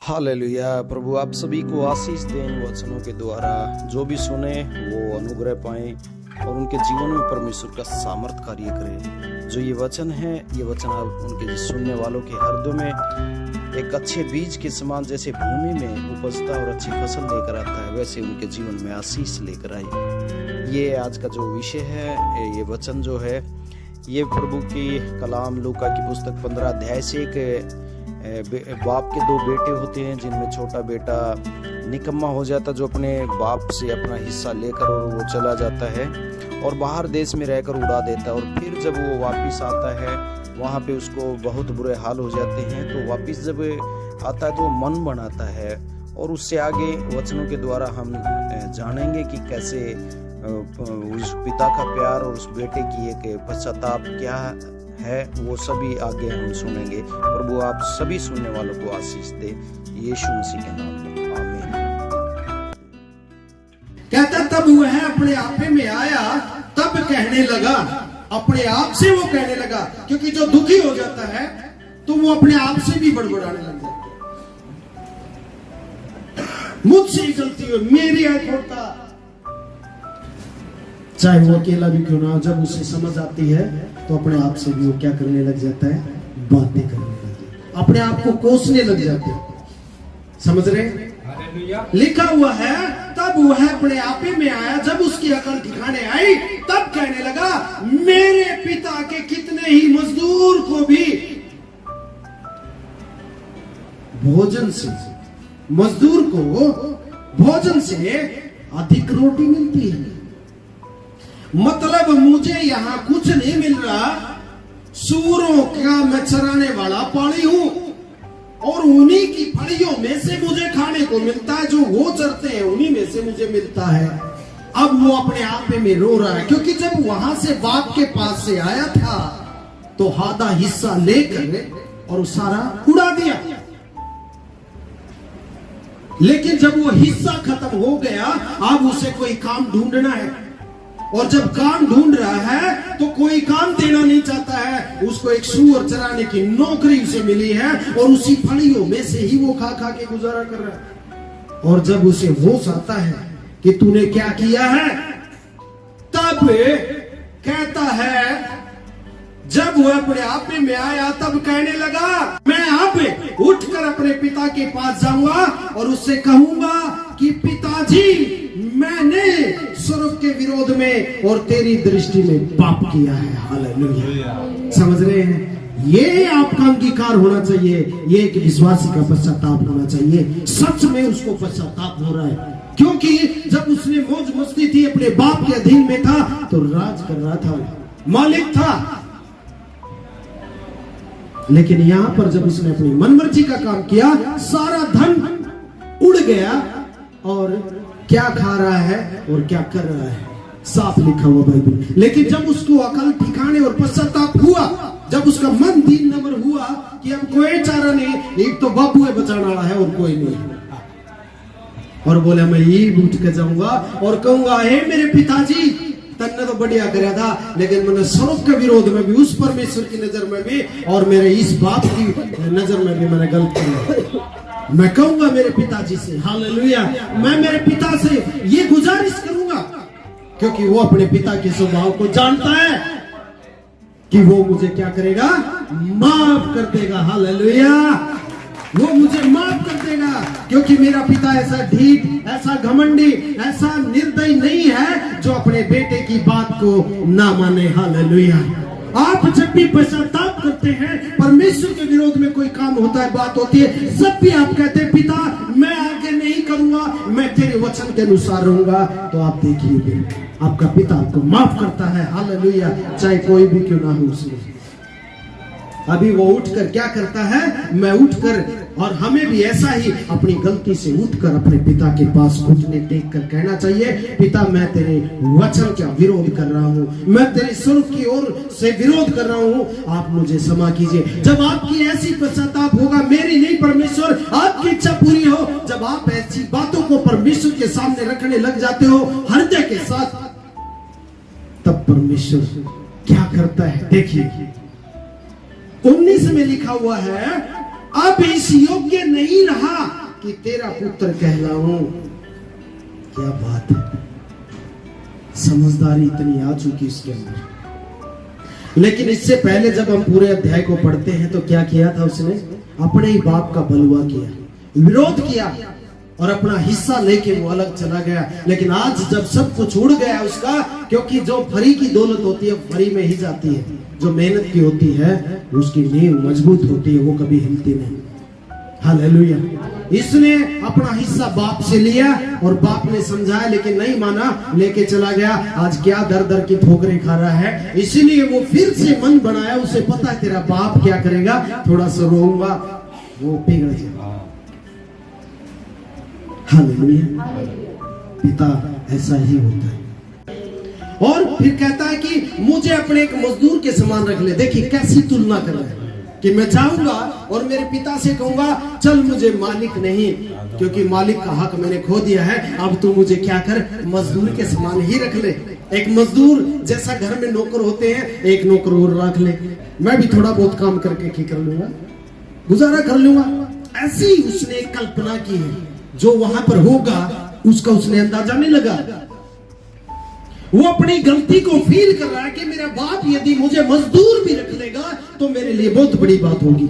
Hallelujah. प्रभु आप सभी को आशीष दें इन वचनों के द्वारा। जो भी सुने वो अनुग्रह पाएं और उनके जीवन में परमेश्वर का सामर्थ कार्य करे। जो ये वचन है, ये वचन उनके सुनने वालों के हृदय में एक अच्छे बीज के समान जैसे भूमि में उपजता और अच्छी फसल लेकर आता है, वैसे उनके जीवन में आशीष लेकर आए। ये आज का जो विषय है, ये वचन जो है, ये प्रभु की कलाम लूका की पुस्तक 15 अध्याय से एक बाप के 2 बेटे होते हैं, जिनमें छोटा बेटा निकम्मा हो जाता, जो अपने बाप से अपना हिस्सा लेकर और वो चला जाता है और बाहर देश में रहकर उड़ा देता है। और फिर जब वो वापस आता है, वहाँ पे उसको बहुत बुरे हाल हो जाते हैं। तो वापस जब आता है तो वो मन बनाता है। और उससे आगे वचनों के द्वारा हम जानेंगे कि कैसे उस पिता का प्यार और उस बेटे की एक पश्चाताप क्या है, वो सभी आगे हम सुनेंगे। प्रभु आप सभी सुनने वालों को आशीष दे, यीशु मसीह के नाम में आमीन। कहता तब वह अपने आपे में आया, तब कहने लगा, अपने आप से वो कहने लगा, क्योंकि जो दुखी हो जाता है तो वो अपने आप से भी बड़बड़ाने लग जाता है। मुझसे गलती हो, मेरी खोटा, चाहे वो अकेला भी क्यों ना हो, जब उसे समझ आती है तो अपने आप से भी वो क्या करने लग जाता है, बातें करने लग जाता है, अपने आप को कोसने लग जाते हैं। समझ रहे? लिखा हुआ है, तब वह अपने आपे में आया, जब उसकी अकल ठिकाने आई, तब कहने लगा, मेरे पिता के कितने ही मजदूर को भी भोजन से, मजदूर को भोजन से अधिक रोटी मिलती है। मतलब मुझे यहाँ कुछ नहीं मिल रहा, सूरों का मैं चराने वाला पानी हूं और उन्हीं की फलियों में से मुझे खाने को मिलता है, जो वो चरते हैं उन्हीं में से मुझे मिलता है। अब वो अपने आप में रो रहा है, क्योंकि जब वहां से बाप के पास से आया था तो आधा हिस्सा लेकर और सारा उड़ा दिया। लेकिन जब वो हिस्सा खत्म हो गया, अब उसे कोई काम ढूंढना है, और जब काम ढूंढ रहा है तो कोई काम देना नहीं चाहता है। उसको एक सूअर चराने की नौकरी उसे मिली है और उसी फलियों में से ही वो खा खा के गुजारा कर रहा है। और जब उसे होश आता है कि तूने क्या किया है, तब कहता है, जब वह अपने आप में आया, तब कहने लगा, मैं अब उठकर अपने पिता के पास जाऊंगा और उससे कहूंगा कि पिताजी, मैंने स्वर्ग के विरोध में और तेरी दृष्टि में पाप किया है। हालेलुया। समझ रहे हैं? ये आपका अंगीकार होना चाहिए, ये एक विश्वासी का पश्चाताप होना चाहिए। सच में उसको पश्चाताप हो रहा है, क्योंकि जब उसने मौज मस्ती थी, अपने बाप के अधीन में था, तो राज कर रहा था, मालिक था। लेकिन यहां पर जब उसने अपनी मनमर्जी का काम किया, सारा धन उड़ गया और क्या खा रहा है और क्या कर रहा है, साफ लिखा हुआ बाइबल। लेकिन जब उसको अकल ठिकाने और पश्चाताप हुआ, जब उसका मन दीन नम्र हुआ कि अब कोई चारा नहीं, एक तो बाबू है बचाने वाला है और कोई नहीं, और बोले मैं ये उठ के जाऊंगा और कहूंगा, हे मेरे पिताजी, तन्ने तो बढ़िया कराया था, लेकिन मैंने स्वर्ग के विरोध में भी, उस परमेश्वर की नजर में भी और मेरे इस बाप की नजर में भी मैंने गलत किया। मैं कहूंगा मेरे पिताजी से, हालेलुया, मैं मेरे पिता से ये गुजारिश करूंगा, क्योंकि वो अपने पिता के स्वभाव को जानता है कि वो मुझे क्या करेगा, माफ कर देगा। हालेलुया, वो मुझे माफ कर देगा, क्योंकि मेरा पिता ऐसा ढीठ, ऐसा घमंडी, ऐसा निर्दयी नहीं है जो अपने बेटे की बात को ना माने। हालेलुया। आप जब भी पश्चाताप करते हैं, परमेश्वर के विरोध में कोई काम होता है, बात होती है, जब भी आप कहते हैं, पिता मैं आगे नहीं करूंगा, मैं तेरे वचन के अनुसार रहूंगा, तो आप देखिए आपका पिता आपको माफ करता है। हालेलुया, चाहे कोई भी क्यों ना हो उसमें। अभी वो उठकर क्या करता है, मैं उठकर, और हमें भी ऐसा ही अपनी गलती से उठकर अपने पिता के पास घुटने टेक कर कहना चाहिए, पिता मैं तेरे वचन का विरोध कर रहा हूँ, मैं तेरे स्वर्ग की ओर से विरोध कर रहा हूँ, आप मुझे क्षमा कीजिए। जब आपकी ऐसी पश्चाताप होगा, मेरी नहीं परमेश्वर आपकी इच्छा पूरी हो, जब आप ऐसी बातों को परमेश्वर के सामने रखने लग जाते हो हृदय के साथ, तब परमेश्वर क्या करता है देखिए। 19 में लिखा हुआ है, अब इस योग्य नहीं रहा कि तेरा पुत्र कहलाऊं। क्या बात है, समझदारी इतनी आ चुकी इसके अंदर। लेकिन इससे पहले जब हम पूरे अध्याय को पढ़ते हैं तो क्या किया था उसने? अपने ही बाप का बलुआ किया, विरोध किया और अपना हिस्सा लेके वो अलग चला गया। लेकिन आज जब सब कुछ उड़ गया उसका, क्योंकि जो फरी की दौलत होती है फरी में ही जाती है, जो मेहनत की होती है उसकी नींव मजबूत होती है, वो कभी हिलती नहीं। हालेलुया। इसने अपना हिस्सा बाप से लिया और बाप ने समझाया लेकिन नहीं माना, लेके चला गया। आज क्या दर दर की ठोकरें खा रहा है। इसीलिए वो फिर से मन बनाया, उसे पता है तेरा बाप क्या करेगा, थोड़ा सा रोऊंगा वो पिघल जाएगा। हालेलुया। पिता ऐसा ही होता है। और फिर कहता है कि मुझे अपने एक मजदूर के समान रख ले। देखिए कैसी तुलना कर रहा है कि मैं जाऊंगा और मेरे पिता से कहूंगा चल मुझे मालिक नहीं, क्योंकि मालिक का हक मैंने खो दिया है, अब तू मुझे क्या कर, मजदूर के समान ही रख ले। एक मजदूर जैसा घर में नौकर होते हैं, एक नौकर और रख ले, मैं भी थोड़ा बहुत काम करके क्या कर लूंगा, गुजारा कर लूंगा। ऐसी उसने एक कल्पना की है। जो वहां पर होगा उसका उसने अंदाजा नहीं लगा। वो अपनी गलती को फील कर रहा है कि मेरा बाप यदि मुझे मजदूर भी रख लेगा तो मेरे लिए बहुत बड़ी बात होगी।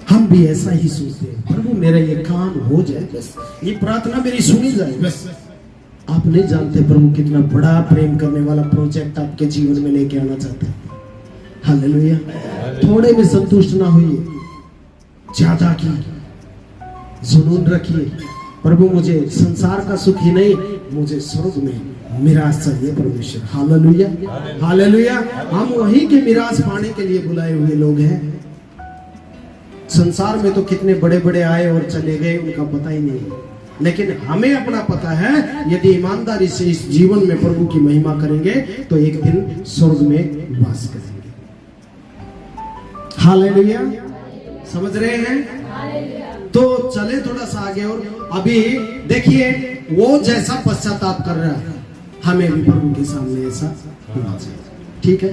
हम भी ऐसा ही सोचते हैं, प्रभु मेरा ये काम हो जाए बस, ये प्रार्थना मेरी सुनी जाए बस। आप नहीं जानते प्रभु कितना बड़ा प्रेम करने वाला प्रोजेक्ट आपके जीवन में लेके आना चाहता है। हालेलुया। थोड़े में संतुष्ट ना होइए, ज्यादा की जुनून रखिए। प्रभु मुझे संसार का सुख ही नहीं, मुझे स्वर्ग में मिरास चाहिए परमेश्वर। हालेलुया। हालेलुया। हम वहीं के मिरास पाने के लिए बुलाए हुए लोग हैं। संसार में तो कितने बड़े बड़े आए और चले गए, उनका पता ही नहीं, लेकिन हमें अपना पता है। यदि ईमानदारी से इस जीवन में प्रभु की महिमा करेंगे तो एक दिन स्वर्ग में वास करेंगे। हालेलुया। समझ रहे हैं? तो चले थोड़ा सा आगे। और अभी देखिए वो जैसा पश्चाताप कर रहा है, हमें भी प्रभु के सामने ऐसा होना चाहिए। ठीक है,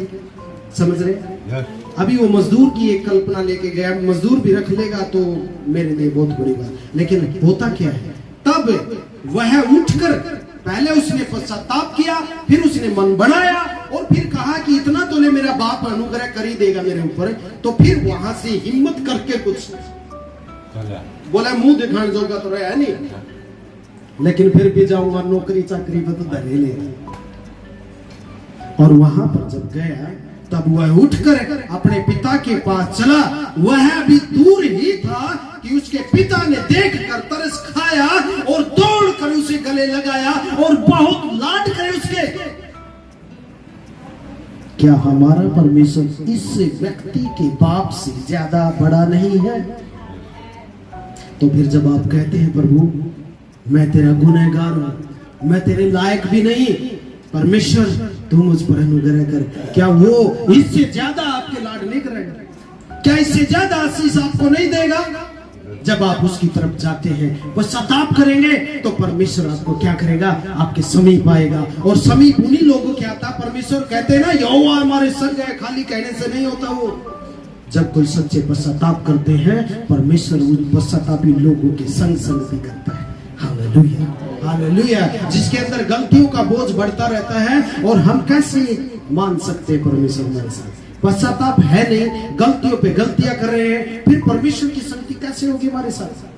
समझ रहे? अभी वो मजदूर की एक कल्पना लेके गया, मजदूर भी रख लेगा तो मेरे लिए बहुत बड़ी बात। लेकिन होता क्या है, तब वह उठकर पहले उसने पश्चाताप किया, फिर उसने मन बनाया और फिर कहा कि इतना तो ले मेरा बाप अनुग्रह कर ही देगा मेरे ऊपर। तो फिर वहां से हिम्मत करके कुछ बोला, मुंह दिखाने जोगा तो रहा नहीं, लेकिन फिर भी जाऊंगा, नौकरी चाकरी पर तो धरे ले। और वहां पर जब गया तब वह उठकर अपने पिता के पास चला। वह भी दूर ही था कि उसके पिता ने देखकर तरस खाया और दौड़कर उसे गले लगाया और बहुत लाड करे उसके। क्या हमारा परमेश्वर इस व्यक्ति के बाप से ज्यादा बड़ा नहीं है? तो फिर जब आप कहते हैं प्रभु मैं तेरा गुनहगार हूं, मैं तेरे लायक भी नहीं, परमेश्वर तू मुझ पर अनुग्रह कर, क्या वो इससे ज्यादा आपके लाड नहीं करेगा? क्या इससे ज्यादा आशीष आपको नहीं देगा? जब आप उसकी तरफ जाते हैं, पश्चाताप करेंगे तो परमेश्वर आपको क्या करेगा? आपके समीप आएगा। और समीप उन्हीं लोगों के आता, परमेश्वर कहते हैं ना यहोवा हमारे संग है, खाली कहने से नहीं होता। वो जब कोई सच्चे पश्चाताप करते हैं, परमेश्वर उन पश्चातापी लोगों के संग संग भी करता है। हालेलुया। हालेलुया। जिसके अंदर गलतियों का बोझ बढ़ता रहता है, और हम कैसे मान सकते हैं परमेश्वर हमारे साथ? पश्चाताप है नहीं, गलतियों पे गलतियां कर रहे हैं, फिर परमेश्वर की संगति कैसे होगी हमारे साथ?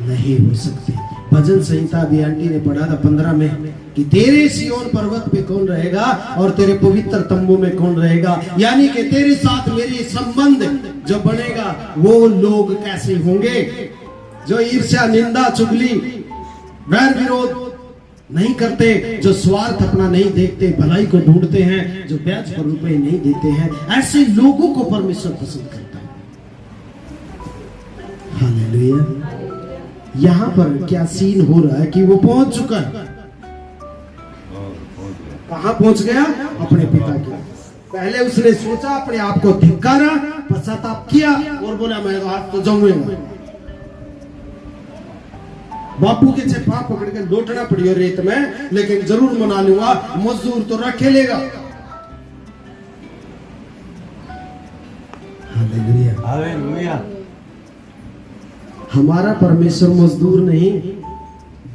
नहीं हो सकती। भजन संहिता भी आंटी ने पढ़ा था 15 में कि तेरे सियोन पर्वत पे कौन रहेगा और तेरे पवित्र तंबू में कौन रहेगा। यानी कि तेरे साथ मेरे संबंध जो बनेगा वो लोग कैसे होंगे? जो ईर्ष्या, निंदा, चुगली, वैर विरोध नहीं करते, जो स्वार्थ अपना नहीं देखते, भलाई को ढूंढते हैं, जो ब्याज पर रुपए नहीं देते हैं, ऐसे लोगों को परमेश्वर पसंद करता है। हालेलुया। यहाँ पर क्या सीन हो रहा है कि वो पहुंच चुका है। कहां पहुंच गया? अपने पिता के। पहले उसने सोचा, अपने आप को धिक्कारा, पश्चाताप किया और बोला मैं आज तो जाऊंगा। बापू के छे पांव पकड़ के लौटना पड़ी रेत में, लेकिन जरूर मना लूंगा, मजदूर तो रखे लेगा। हालेलुया। हालेलुया। हमारा परमेश्वर मजदूर नहीं,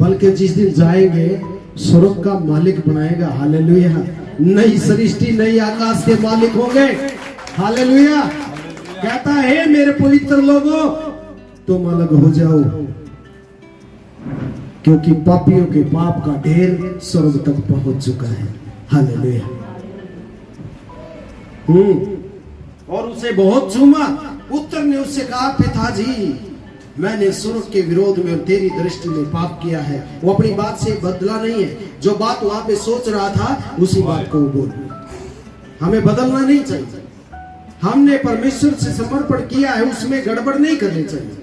बल्कि जिस दिन जाएंगे स्वर्ग का मालिक बनाएगा। हालेलुया। नई सृष्टि नई आकाश के मालिक होंगे। हालेलुया। कहता है मेरे पवित्र लोगों तुम अलग हो जाओ, क्योंकि पापियों के पाप का ढेर स्वर्ग तक पहुंच चुका है। हालेलुया। और उसे बहुत चूमा। उत्तर ने उससे कहा पिताजी मैंने स्वर्ग के विरोध में और तेरी दृष्टि में पाप किया है। वो अपनी बात से बदला नहीं है, जो बात वहां पे सोच रहा था उसी बात को वो बोल। हमें बदलना नहीं चाहिए। हमने परमेश्वर से समर्पण किया है, उसमें गड़बड़ नहीं करनी चाहिए।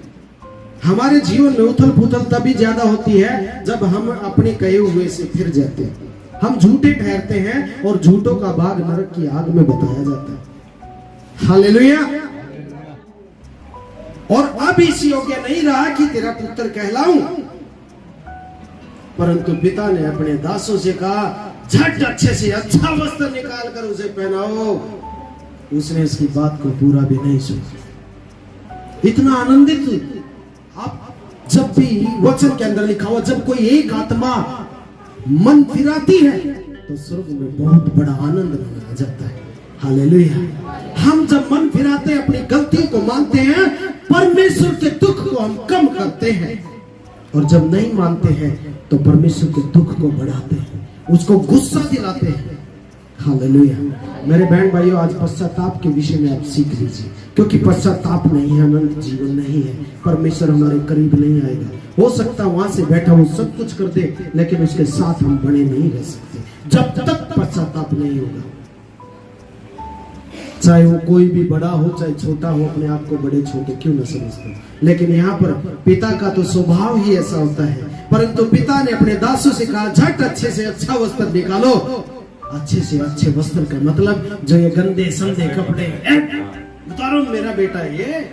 हमारे जीवन में उथल पुथल तभी ज्यादा होती है जब हम अपने कहे हुए से फिर जाते हैं। हम झूठे ठहरते हैं और झूठों का भाग नरक की आग में बताया जाता है। हालेलुया। और अब इस योग्य नहीं रहा कि तेरा पुत्र कहलाऊं, परंतु पिता ने अपने दासों से कहा झट अच्छे से अच्छा वस्त्र निकाल कर उसे पहनाओ। उसने इसकी बात को पूरा भी नहीं सुना। इतना आनंदित आप जब भी वचन के अंदर लिखा हुआ, जब कोई एक आत्मा मन फिराती है तो स्वर्ग में बहुत बड़ा आनंद मनाया जाता है। हालेलुया। हम जब मन फिराते हैं, अपनी गलतियों को मानते हैं, परमेश्वर के दुख को हम कम करते हैं, और जब नहीं मानते हैं तो परमेश्वर के दुख को बढ़ाते हैं, उसको गुस्सा दिलाते हैं। हालेलुया। मेरे बहन भाइयों, आज पश्चाताप के विषय में आप सीख लीजिए, क्योंकि पश्चाताप नहीं है, अनंत जीवन नहीं है, परमेश्वर हमारे करीब नहीं आएगा। हो सकता है वहां से बैठा वो सब कुछ कर दे, लेकिन उसके साथ हम बने नहीं रह सकते जब तक पश्चाताप नहीं होगा। चाहे वो कोई भी बड़ा हो चाहे छोटा हो, अपने आप को बड़े छोटे क्यों न समझते, लेकिन यहाँ पर पिता का तो स्वभाव ही ऐसा होता है। परंतु पिता ने अपने दासों से कहा झट अच्छे से अच्छा वस्त्र निकालो। अच्छे से अच्छे वस्त्र का मतलब जो ये गंदे संदे कपड़े, उतारो मेरा बेटा, ये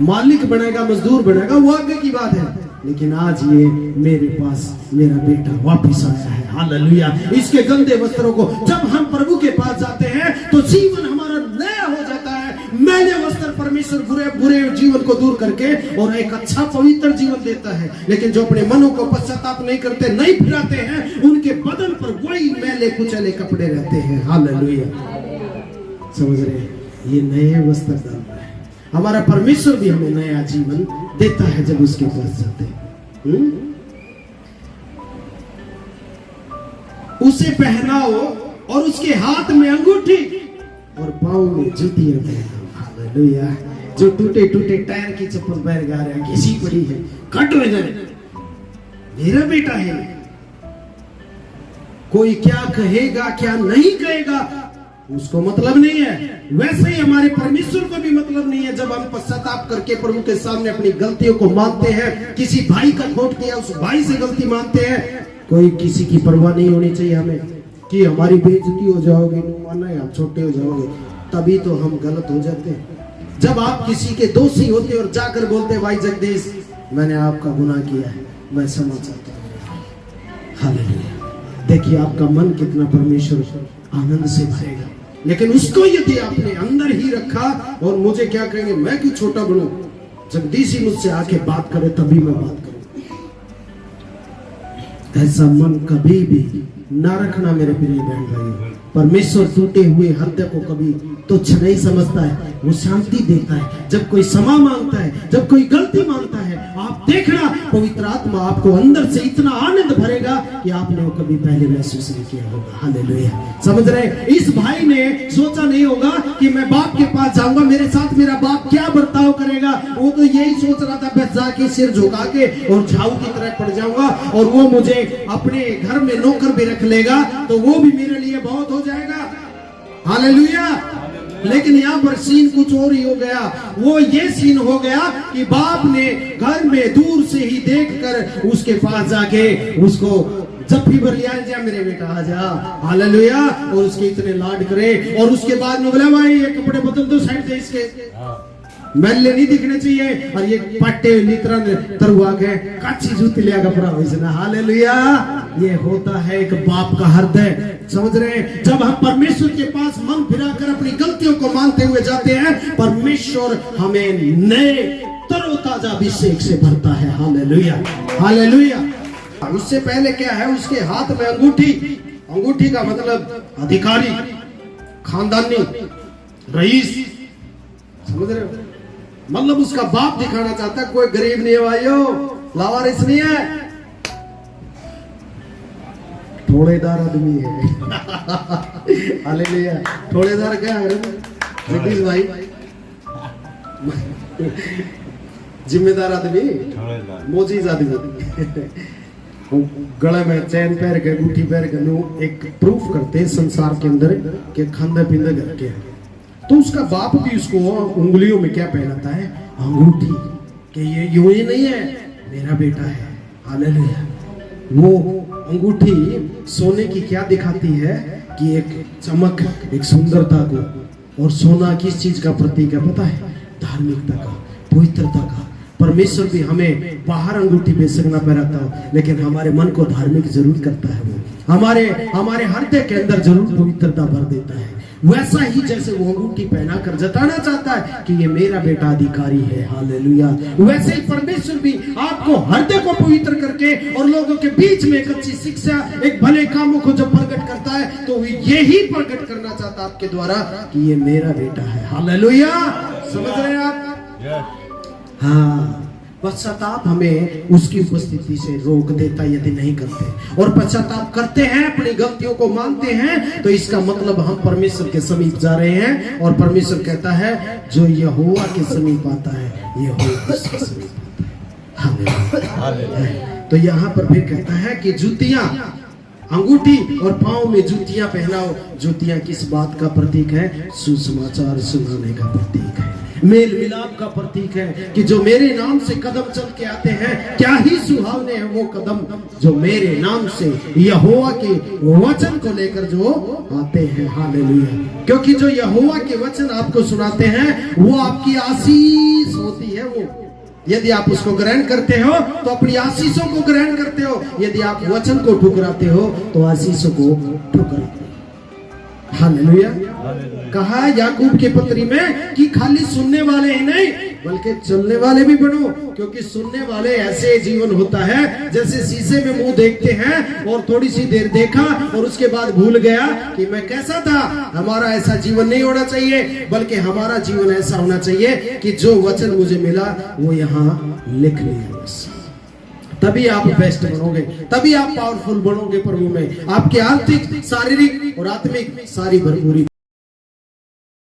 मालिक बनेगा मजदूर बनेगा वो आगे की बात है, लेकिन आज ये मेरे पास मेरा बेटा वापिस आया है। हालेलुया। इसके गंदे वस्त्रों को जब हम प्रभु के पास जाते हैं तो जीवन हमारा नया हो जाता है। मैले वस्त्र परमेश्वर बुरे जीवन को दूर करके और एक अच्छा पवित्र जीवन देता है, लेकिन जो अपने मनों को पश्चाताप नहीं करते, नहीं फिराते हैं, उनके बदन पर वही मैले कुचले कपड़े रहते हैं। हालेलुया। समझ रहे हैं? ये नए वस्त्र डाल रहा है। हमारा परमेश्वर भी हमें नया जीवन देता है जब उसके पास जाते हैं। उसे पहनाओ और उसके हाथ में अंगूठी और पांव में जूतियां पहनाओ। हालेलुया। जो टूटे टूटे टायर की चप्पल पैर गा रहा है, किसी पड़ी है, कट हो जाए, मेरा बेटा है। कोई क्या कहेगा क्या नहीं कहेगा उसको मतलब नहीं है। वैसे ही हमारे परमेश्वर को भी मतलब नहीं है। जब हम पश्चाताप करके प्रभु के सामने अपनी गलतियों को मानते हैं, किसी भाई का खोट किया उस भाई से गलती मानते हैं, कोई किसी की परवाह नहीं होनी चाहिए हमें कि हमारी बेइज्जती हो जाओगी, माना है आप छोटे हो जाओगे, तभी तो हम गलत हो जाते हैं। जब आप किसी के दोषी होते और जाकर बोलते भाई जगदीश मैंने आपका गुनाह किया है, मैं क्षमा चाहता हूँ। हालेलुया। देखिए आपका मन कितना परमेश्वर आनंद से भरेगा। लेकिन उसको यदि आपने अंदर ही रखा और मुझे क्या कहेंगे, मैं क्यों छोटा बनूं, जगदीश ही मुझसे आके बात करे तभी मैं बात करूं, ऐसा मन कभी भी ना रखना मेरे प्रिय बहन भाइयों। परमेश्वर टूटे हुए हृदय को कभी तुच्छ नहीं समझता है, वो शांति देता है। जब कोई क्षमा मांगता है, जब कोई गलती मांगता है, आप देखना पवित्र आत्मा आपको अंदर से इतना आनंद भरेगा कि आपने वो कभी पहले महसूस नहीं किया होगा। हालेलुया। समझ रहे? इस भाई ने सोचा नहीं होगा कि मैं बाप के पास जाऊंगा, मेरे साथ मेरा बाप क्या बर्ताव करेगा। वो तो यही सोच रहा था बस जाके सिर झुका के और झाऊ की तरह पड़ जाऊंगा और वो मुझे अपने घर में नौकर भी रख लेगा तो वो भी मेरे लिए बहुत हो जाएगा। हालेलुया। लेकिन यहाँ पर सीन कुछ और ही हो गया। वो ये सीन हो गया कि बाप ने घर में दूर से ही देखकर उसके पास जाके उसको जप्फी भर लिया, जा मेरे बेटा आ जा। हालेलुया। और उसके इतने लाड करे और उसके बाद में बोला भाई ये कपड़े बदल दो साइड से इसके। मैले नहीं दिखने चाहिए और ये पट्टे लित्रन तरुआ के कच्ची जूती लिया कपड़ा वैसे हालेलुया। ये होता है एक बाप का हृदय, समझ रहे हैं। जब हम परमेश्वर के पास मन फिराकर अपनी गलतियों को मानते हुए जाते हैं, परमेश्वर हमें नए तरोताजा अभिषेक से भरता है। Hallelujah hallelujah. उससे पहले क्या है, उसके हाथ में अंगूठी, अंगूठी का मतलब अधिकारी, खानदानी, रईस, समझ रहे हो। मतलब उसका बाप दिखाना चाहता है, कोई गरीब नहीं है भाइयों, लावारिस नहीं है, थोड़ेदार आदमी है। हालेलुया। थोड़ेदार क्या है जगदीश भाई? जिम्मेदार आदमी, मोजीज आदमी। गले में चैन पहन के, अंगूठी पहन के एक प्रूफ करते हैं संसार के अंदर के खांदे पींदे करके। तो उसका बाप भी उसको उंगलियों में क्या पहनाता है, अंगूठी, कि ये यूं ही नहीं है, मेरा बेटा है। हालेलुया। वो अंगूठी सोने की क्या दिखाती है कि एक चमक, एक सुंदरता को। और सोना किस चीज का प्रतीक है पता है? धार्मिकता का, पवित्रता का। परमेश्वर भी हमें बाहर अंगूठी बेशक ना पहनाता हो, लेकिन हमारे मन को धार्मिक जरूर करता है। वो हमारे हृदय के अंदर जरूर पवित्रता भर देता है। वैसा ही जैसे वो अंगूठी पहना कर जताना चाहता है कि ये मेरा बेटा अधिकारी है। हालेलुया। वैसे ही परमेश्वर भी आपको हृदय को पवित्र करके और लोगों के बीच में एक अच्छी शिक्षा, एक भले कामों को जब प्रकट करता है, तो यही प्रकट करना चाहता है आपके द्वारा कि ये मेरा बेटा है। हालेलुया। समझ रहे हैं आप? हाँ। पश्चाताप हमें उसकी उपस्थिति से रोक देता यदि नहीं करते, और पश्चाताप करते हैं, अपनी गलतियों को मानते हैं, तो इसका मतलब हम परमेश्वर के समीप जा रहे हैं। और परमेश्वर कहता है जो यहोवा के समीप आता है, यहोवा उसके समीप आता है। तो यहाँ पर फिर कहता है कि जूतियां, अंगूठी और पांव में जूतियां पहनाओ। जूतियां किस बात का प्रतीक है? सुसमाचार सुनाने का प्रतीक है, मेल मिलाप का प्रतीक है। कि जो मेरे नाम से कदम चल के आते हैं, क्या ही सुहावने हैं वो कदम जो मेरे नाम से यहोवा के वचन को लेकर जो आते हैं। हालेलुया। क्योंकि जो यहोवा के वचन आपको सुनाते हैं, वो आपकी आशीष होती है। वो यदि आप उसको ग्रहण करते हो तो अपनी आशीषों को ग्रहण करते हो, यदि आप वचन को ठुकराते हो तो आशीषों को ठुकराते हो। हालेलुया। कहा याकूब के पत्री में कि खाली सुनने वाले ही नहीं बल्कि चलने वाले भी बनो। क्योंकि सुनने वाले ऐसे जीवन होता है जैसे शीशे में मुंह देखते हैं और थोड़ी सी देर देखा और उसके बाद भूल गया कि मैं कैसा था। हमारा ऐसा जीवन नहीं होना चाहिए, बल्कि हमारा जीवन ऐसा होना चाहिए कि जो वचन मुझे मिला वो यहाँ लिख लिया। तभी आप बेस्ट बनोगे, तभी आप पावरफुल बनोगे प्रभु में। आपकी आर्थिक, शारीरिक और आत्मिक सारी भरपूरी